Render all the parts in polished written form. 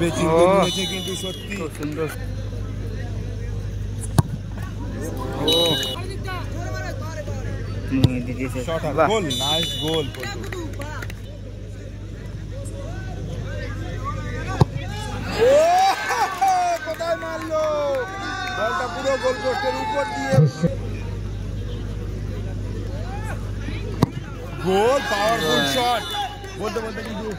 ভেবে চিন্তে নিয়েছে কিন্তু সত্যি খুব সুন্দর। গোল, নাইস গোল। কোথায় মারলো বলটা? পুরো গোল পোস্টের উপর দিয়ে গোল, পাওয়ারফুল শট বলতে বলতে কিন্তু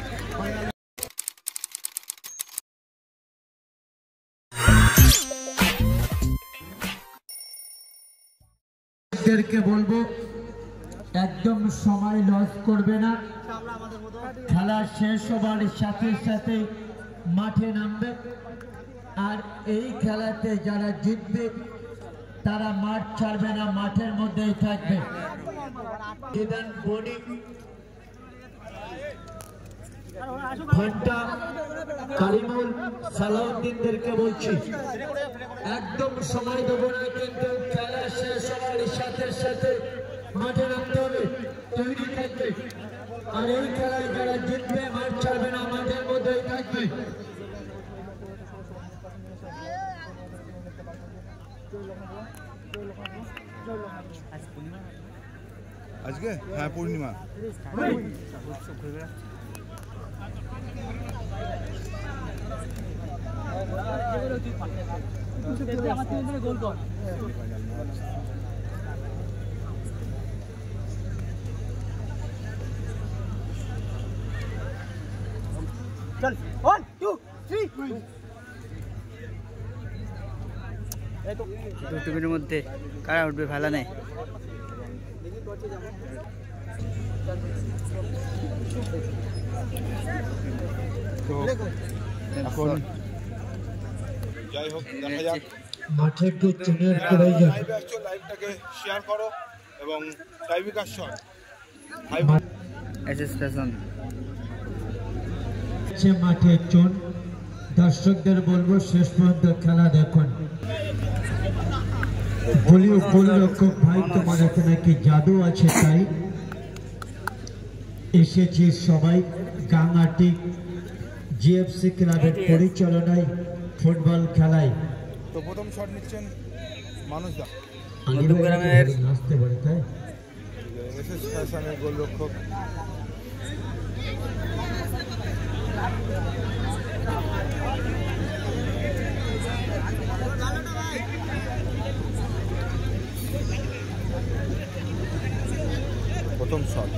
বলবো একদম সময় লস করবে না, খেলা শেষ হবার সাথে সাথে মাঠে নামবে। আর এই খেলাতে যারা জিতবে তারা মাঠ ছাড়বে না, মাঠের মধ্যেই থাকবে। ঘন্টা কালিমুল সালাউদ্দিনদেরকে বলছি একদম সময় দেবো না, কিন্তু খেলা শেষ হওয়ার সাথে সাথে মাঠে নামতে হবে, তৈরি থাকবে। আর এই খেলায় যারা জিতবে মাঠ ছাড়বে না, মাঠের মধ্যেই থাকবে। আজকে হ্যাঁ পূর্ণিমা। চল 1 2 3 দুটোর মধ্যে কারা উঠবে ভালো নেই। এখন যাই হোক দেখা যাক, মাঠে একটু চেনার করে যান, লাইভটাকে শেয়ার করো এবং টাইব্রেকার শট মাঠে চুন। দর্শকদের বলবো শেষ পর্যন্ত খেলা দেখুন। বলিও গোলরক্ষক ভাই, তোমার এখানে কি জাদু আছে? তাই এসেছি সবাই গাঙ্গাটি জিএফসি ক্লাবের পরিচালনায় ফুটবল খেলায়। তো প্রথম শট নিচ্ছেন মানুষ দা, আসতে পারে তাই এসএস ফ্যাশনের গোলরক্ষক। প্রথম শট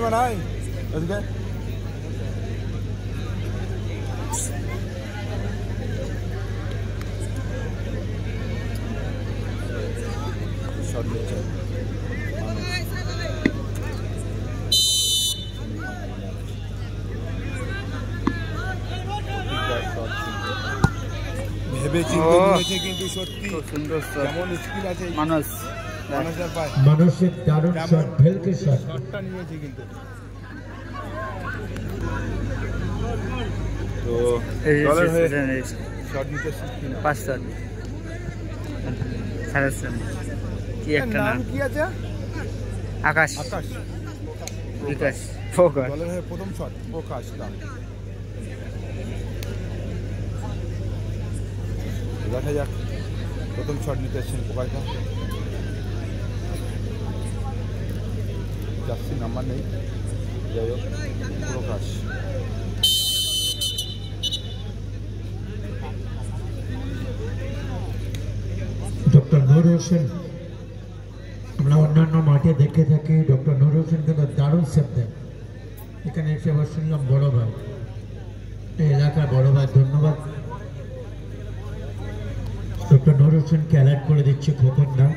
মানাই এদিকে শট নিচ্ছে ভেবে চিন্তে নিয়েছে কিন্তু সত্যি খুব সুন্দর। কেমন স্কিল আছে মানুষের দারুণ শট, ভেলকে শটটা নিয়েছে কিন্তু। তো দলের হয়ে শট নিতে শিখছি না। 5 শট ছাড়ছেন কি একটা নাম কি আছে? আকাশ বিকাশ ফোকাস। দলের হয়ে প্রথম শট প্রকাশ দা। দেখা যাক প্রথম শট নিতে এসছেন প্রকাশদা। জার্সি নাম্বার নেই, যাই হোক প্রকাশ। ডক্টর নূর হোসেন, আমরা অন্যান্য মাঠে দেখে থাকি ডক্টর নূর হোসেন কিন্তু দারুণ সেভ দেন। এখানে এসে আবার শুনলাম বড় ভাই, এই এলাকার বড় ভাই, ধন্যবাদ। ডক্টর নূর হোসেনকে অ্যালার্ট করে দিচ্ছে খোকন দা।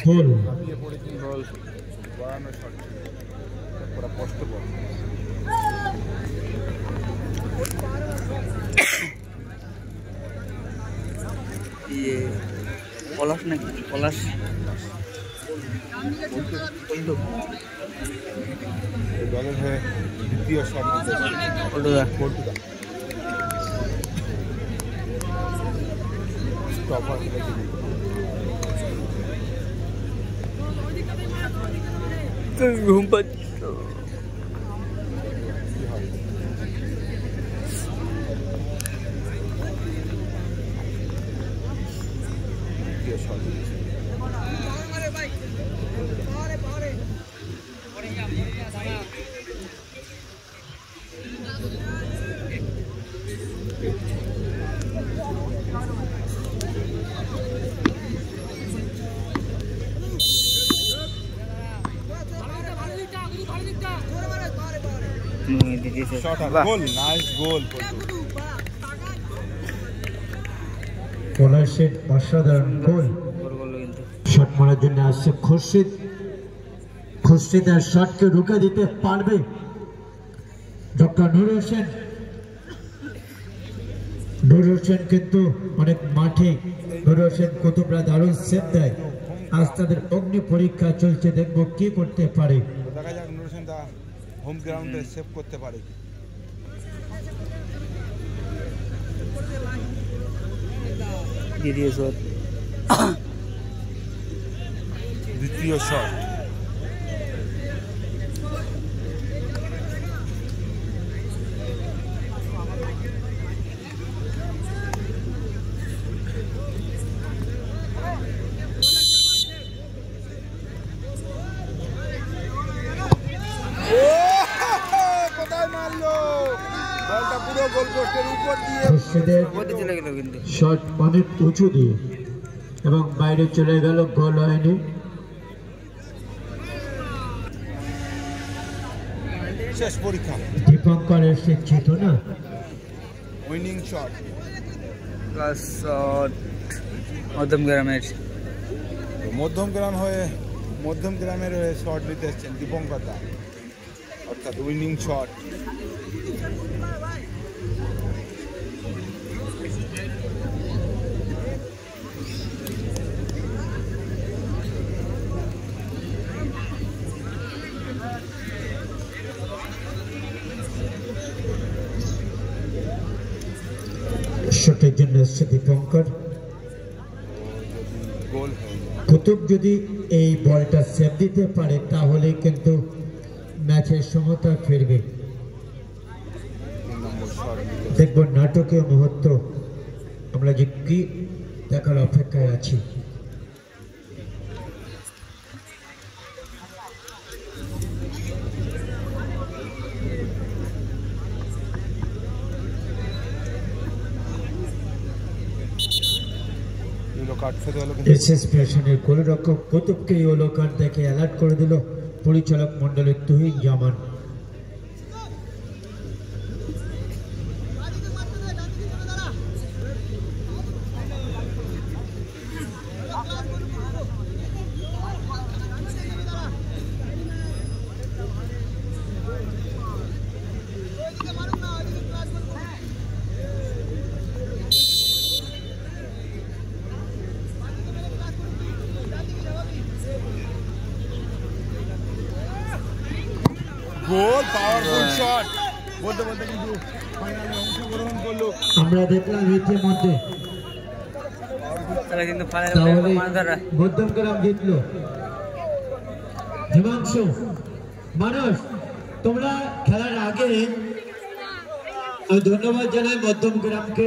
গোল, কষ্ট পলাশ নাকি পলাশ দলের হয়ে দ্বিতীয় শট পল্টুদা স্টপার ঘুম পাচ্ছে দ্বিতীয় শট গোল নাইস গোল পলাশের অসাধারণ গোল। শট মারার জন্য আসছে খুরশিদ। খুরশিদের শটকে রুখে দিতে পারবে ডক্টর নূর হোসেন। নূর হোসেন কিন্তু অনেক মাঠে নূর হোসেন কুতুবরা দারুণ সেভ দেয়। আজ তাদের অগ্নি পরীক্ষা চলছে, দেখবো কি করতে পারে। দেখা যাক নূর হোসেন দা হোম গ্রাউন্ডে সেভ করতে পারে। দ্বিতীয় শট কোথায় মারলো বলটা পুরো গোল পোস্টের উপর দিয়ে চলে গেল কিন্তু শট অনেক উঁচু দিয়ে এবং বাইরে চলে গেল, গোল হয়নি। শেষ পরীক্ষা দীপঙ্কর এসে চেতনা উইনিং শট প্লাস শট মধ্যম গ্রামের হয়ে শট নিতে এসছেন দীপঙ্কর দা, অর্থাৎ উইনিং শট। শটের জন্য এসছে দীপঙ্কর। গোল হয়ে যায়। কুতুব যদি এই বলটা সেভ দিতে পারে তাহলে কিন্তু ম্যাচের সমতা ফিরবে। 3 নম্বর শট দেখব নাটকীয় মুহূর্ত, আমরা যে কি দেখার অপেক্ষায় আছি। এসএসপিএসনের গোলরক্ষক কুতুবকে ইয়েলো কার্ড দেখে অ্যালার্ট করে দিল পরিচালক মন্ডলের তুহিন জামান। গোল পাওয়ারফুল শট বলতে বলতে কিন্তু ফাইনালে অংশগ্রহণ করলো। আমরা দেখলাম ইতিমধ্যে তারা কিন্তু তাহলে মধ্যমগ্রাম জিতলো। হিমাংশু, মানুষ, তোমরা খেলার আগে ধন্যবাদ জানাই মধ্যমগ্রামকে।